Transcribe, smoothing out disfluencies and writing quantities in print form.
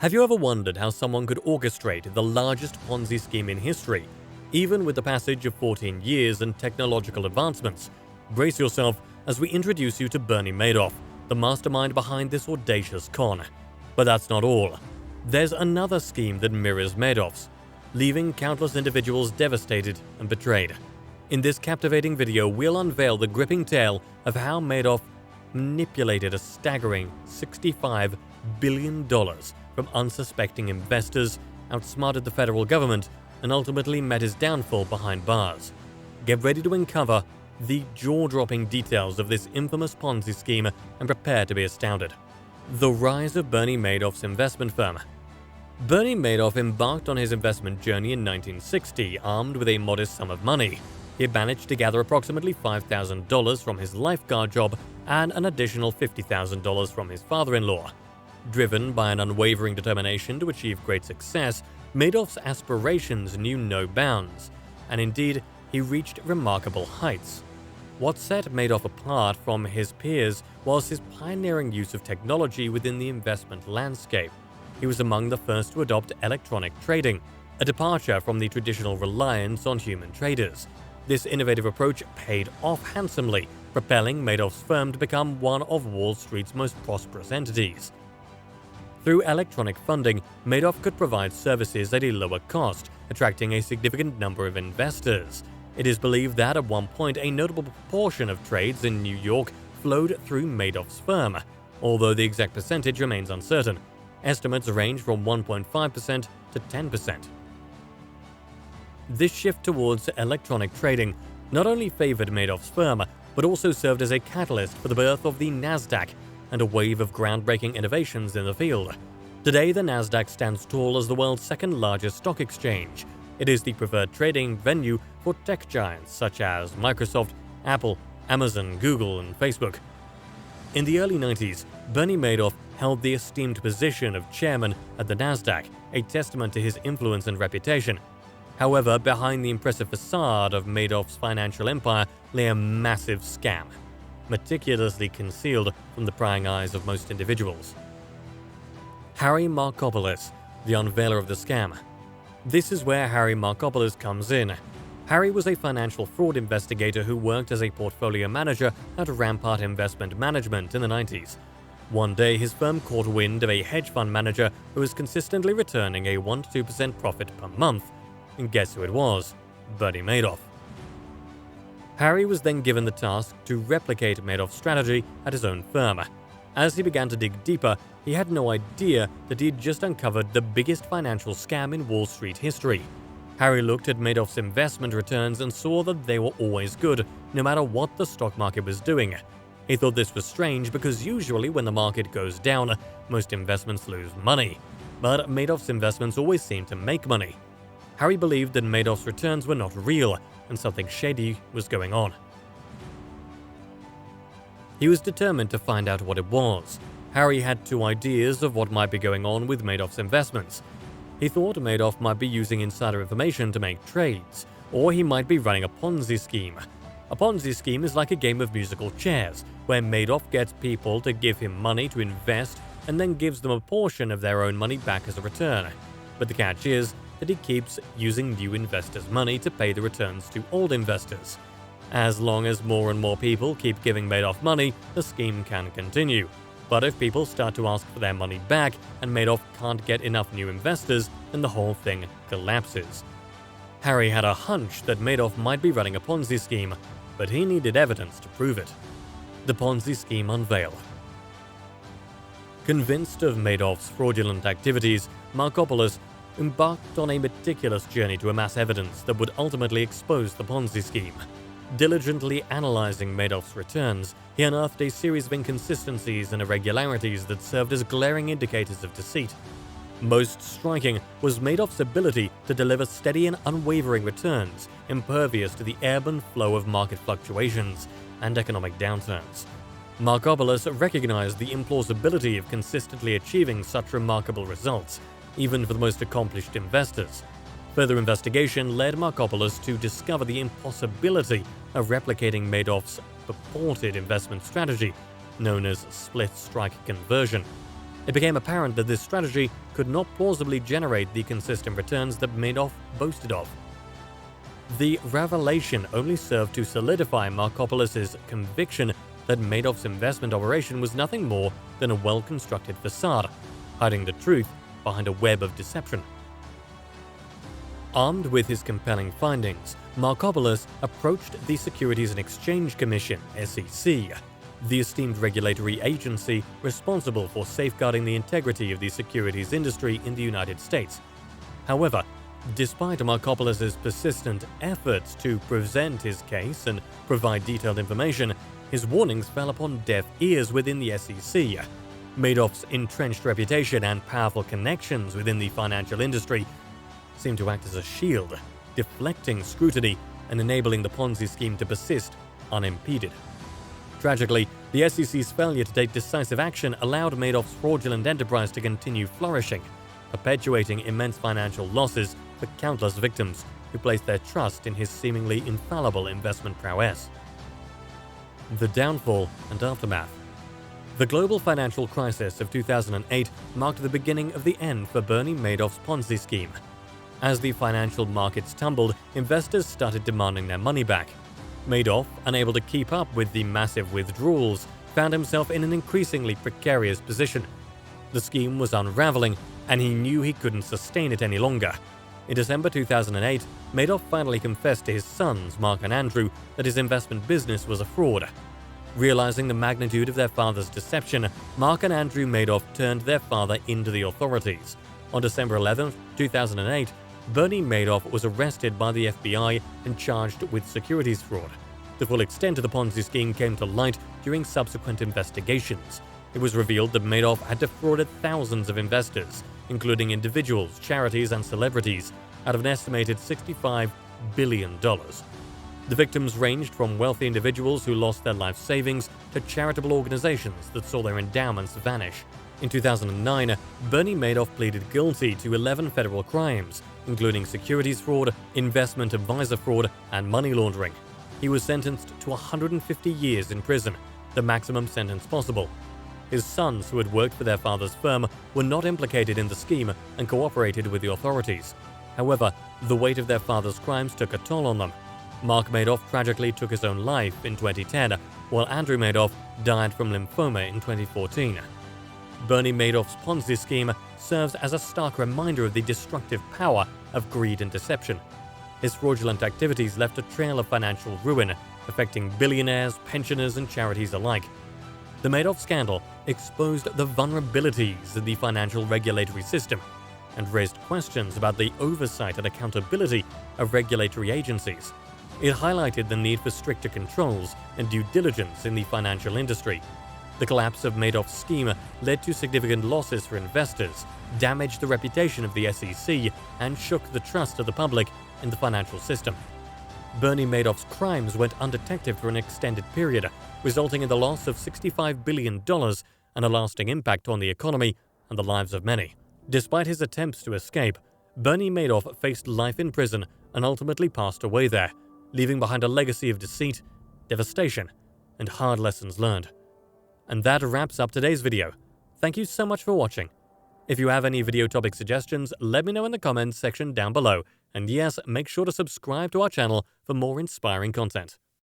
Have you ever wondered how someone could orchestrate the largest Ponzi scheme in history, even with the passage of 14 years and technological advancements? Brace yourself as we introduce you to Bernie Madoff, the mastermind behind this audacious con. But that's not all. There's another scheme that mirrors Madoff's, leaving countless individuals devastated and betrayed. In this captivating video, we'll unveil the gripping tale of how Madoff manipulated a staggering $65 billion from unsuspecting investors, outsmarted the federal government, and ultimately met his downfall behind bars. Get ready to uncover the jaw-dropping details of this infamous Ponzi scheme and prepare to be astounded. The rise of Bernie Madoff's investment firm. Bernie Madoff embarked on his investment journey in 1960 armed with a modest sum of money. He managed to gather approximately $5,000 from his lifeguard job and an additional $50,000 from his father-in-law. Driven by an unwavering determination to achieve great success, Madoff's aspirations knew no bounds, and indeed, he reached remarkable heights. What set Madoff apart from his peers was his pioneering use of technology within the investment landscape. He was among the first to adopt electronic trading, a departure from the traditional reliance on human traders. This innovative approach paid off handsomely, propelling Madoff's firm to become one of Wall Street's most prosperous entities. Through electronic funding, Madoff could provide services at a lower cost, attracting a significant number of investors. It is believed that at one point a notable proportion of trades in New York flowed through Madoff's firm, although the exact percentage remains uncertain. Estimates range from 1.5% to 10%. This shift towards electronic trading not only favored Madoff's firm, but also served as a catalyst for the birth of the NASDAQ and a wave of groundbreaking innovations in the field. Today, the NASDAQ stands tall as the world's second-largest stock exchange. It is the preferred trading venue for tech giants such as Microsoft, Apple, Amazon, Google, and Facebook. In the early 90s, Bernie Madoff held the esteemed position of chairman at the NASDAQ, a testament to his influence and reputation. However, behind the impressive facade of Madoff's financial empire lay a massive scam, meticulously concealed from the prying eyes of most individuals. Harry Markopolos, the unveiler of the scam. This is where Harry Markopolos comes in. Harry was a financial fraud investigator who worked as a portfolio manager at Rampart Investment Management in the 90s. One day, his firm caught wind of a hedge fund manager who was consistently returning a 1 to 2% profit per month. And guess who it was? Bernie Madoff. Harry was then given the task to replicate Madoff's strategy at his own firm. As he began to dig deeper, he had no idea that he had just uncovered the biggest financial scam in Wall Street history. Harry looked at Madoff's investment returns and saw that they were always good, no matter what the stock market was doing. He thought this was strange because usually when the market goes down, most investments lose money. But Madoff's investments always seemed to make money. Harry believed that Madoff's returns were not real, and something shady was going on. He was determined to find out what it was. Harry had two ideas of what might be going on with Madoff's investments. He thought Madoff might be using insider information to make trades, or he might be running a Ponzi scheme. A Ponzi scheme is like a game of musical chairs, where Madoff gets people to give him money to invest and then gives them a portion of their own money back as a return. But the catch is that he keeps using new investors' money to pay the returns to old investors. As long as more and more people keep giving Madoff money, the scheme can continue. But if people start to ask for their money back and Madoff can't get enough new investors, then the whole thing collapses. Harry had a hunch that Madoff might be running a Ponzi scheme, but he needed evidence to prove it. The Ponzi scheme unveil. Convinced of Madoff's fraudulent activities, Markopolos embarked on a meticulous journey to amass evidence that would ultimately expose the Ponzi scheme. Diligently analyzing Madoff's returns, he unearthed a series of inconsistencies and irregularities that served as glaring indicators of deceit. Most striking was Madoff's ability to deliver steady and unwavering returns, impervious to the ebb and flow of market fluctuations and economic downturns. Markopolos recognized the implausibility of consistently achieving such remarkable results, even for the most accomplished investors. Further investigation led Markopolos to discover the impossibility of replicating Madoff's purported investment strategy, known as split strike conversion. It became apparent that this strategy could not plausibly generate the consistent returns that Madoff boasted of. The revelation only served to solidify Markopoulos's conviction that Madoff's investment operation was nothing more than a well-constructed facade, hiding the truth behind a web of deception. Armed with his compelling findings, Markopoulos approached the Securities and Exchange Commission (SEC), the esteemed regulatory agency responsible for safeguarding the integrity of the securities industry in the United States. However, despite Markopoulos's persistent efforts to present his case and provide detailed information, his warnings fell upon deaf ears within the SEC. Madoff's entrenched reputation and powerful connections within the financial industry seemed to act as a shield, deflecting scrutiny and enabling the Ponzi scheme to persist unimpeded. Tragically, the SEC's failure to take decisive action allowed Madoff's fraudulent enterprise to continue flourishing, perpetuating immense financial losses for countless victims who placed their trust in his seemingly infallible investment prowess. The downfall and aftermath. The global financial crisis of 2008 marked the beginning of the end for Bernie Madoff's Ponzi scheme. As the financial markets tumbled, investors started demanding their money back. Madoff, unable to keep up with the massive withdrawals, found himself in an increasingly precarious position. The scheme was unraveling, and he knew he couldn't sustain it any longer. In December 2008, Madoff finally confessed to his sons, Mark and Andrew, that his investment business was a fraud. Realizing the magnitude of their father's deception, Mark and Andrew Madoff turned their father into the authorities. On December 11, 2008, Bernie Madoff was arrested by the FBI and charged with securities fraud. The full extent of the Ponzi scheme came to light during subsequent investigations. It was revealed that Madoff had defrauded thousands of investors, including individuals, charities, and celebrities, out of an estimated $65 billion. The victims ranged from wealthy individuals who lost their life savings to charitable organizations that saw their endowments vanish. In 2009, Bernie Madoff pleaded guilty to 11 federal crimes, including securities fraud, investment advisor fraud, and money laundering. He was sentenced to 150 years in prison, the maximum sentence possible. His sons, who had worked for their father's firm, were not implicated in the scheme and cooperated with the authorities. However, the weight of their father's crimes took a toll on them. Mark Madoff tragically took his own life in 2010, while Andrew Madoff died from lymphoma in 2014. Bernie Madoff's Ponzi scheme serves as a stark reminder of the destructive power of greed and deception. His fraudulent activities left a trail of financial ruin, affecting billionaires, pensioners, and charities alike. The Madoff scandal exposed the vulnerabilities of the financial regulatory system and raised questions about the oversight and accountability of regulatory agencies. It highlighted the need for stricter controls and due diligence in the financial industry. The collapse of Madoff's scheme led to significant losses for investors, damaged the reputation of the SEC, and shook the trust of the public in the financial system. Bernie Madoff's crimes went undetected for an extended period, resulting in the loss of $65 billion and a lasting impact on the economy and the lives of many. Despite his attempts to escape, Bernie Madoff faced life in prison and ultimately passed away there, leaving behind a legacy of deceit, devastation, and hard lessons learned. And that wraps up today's video. Thank you so much for watching. If you have any video topic suggestions, let me know in the comments section down below. And yes, make sure to subscribe to our channel for more inspiring content.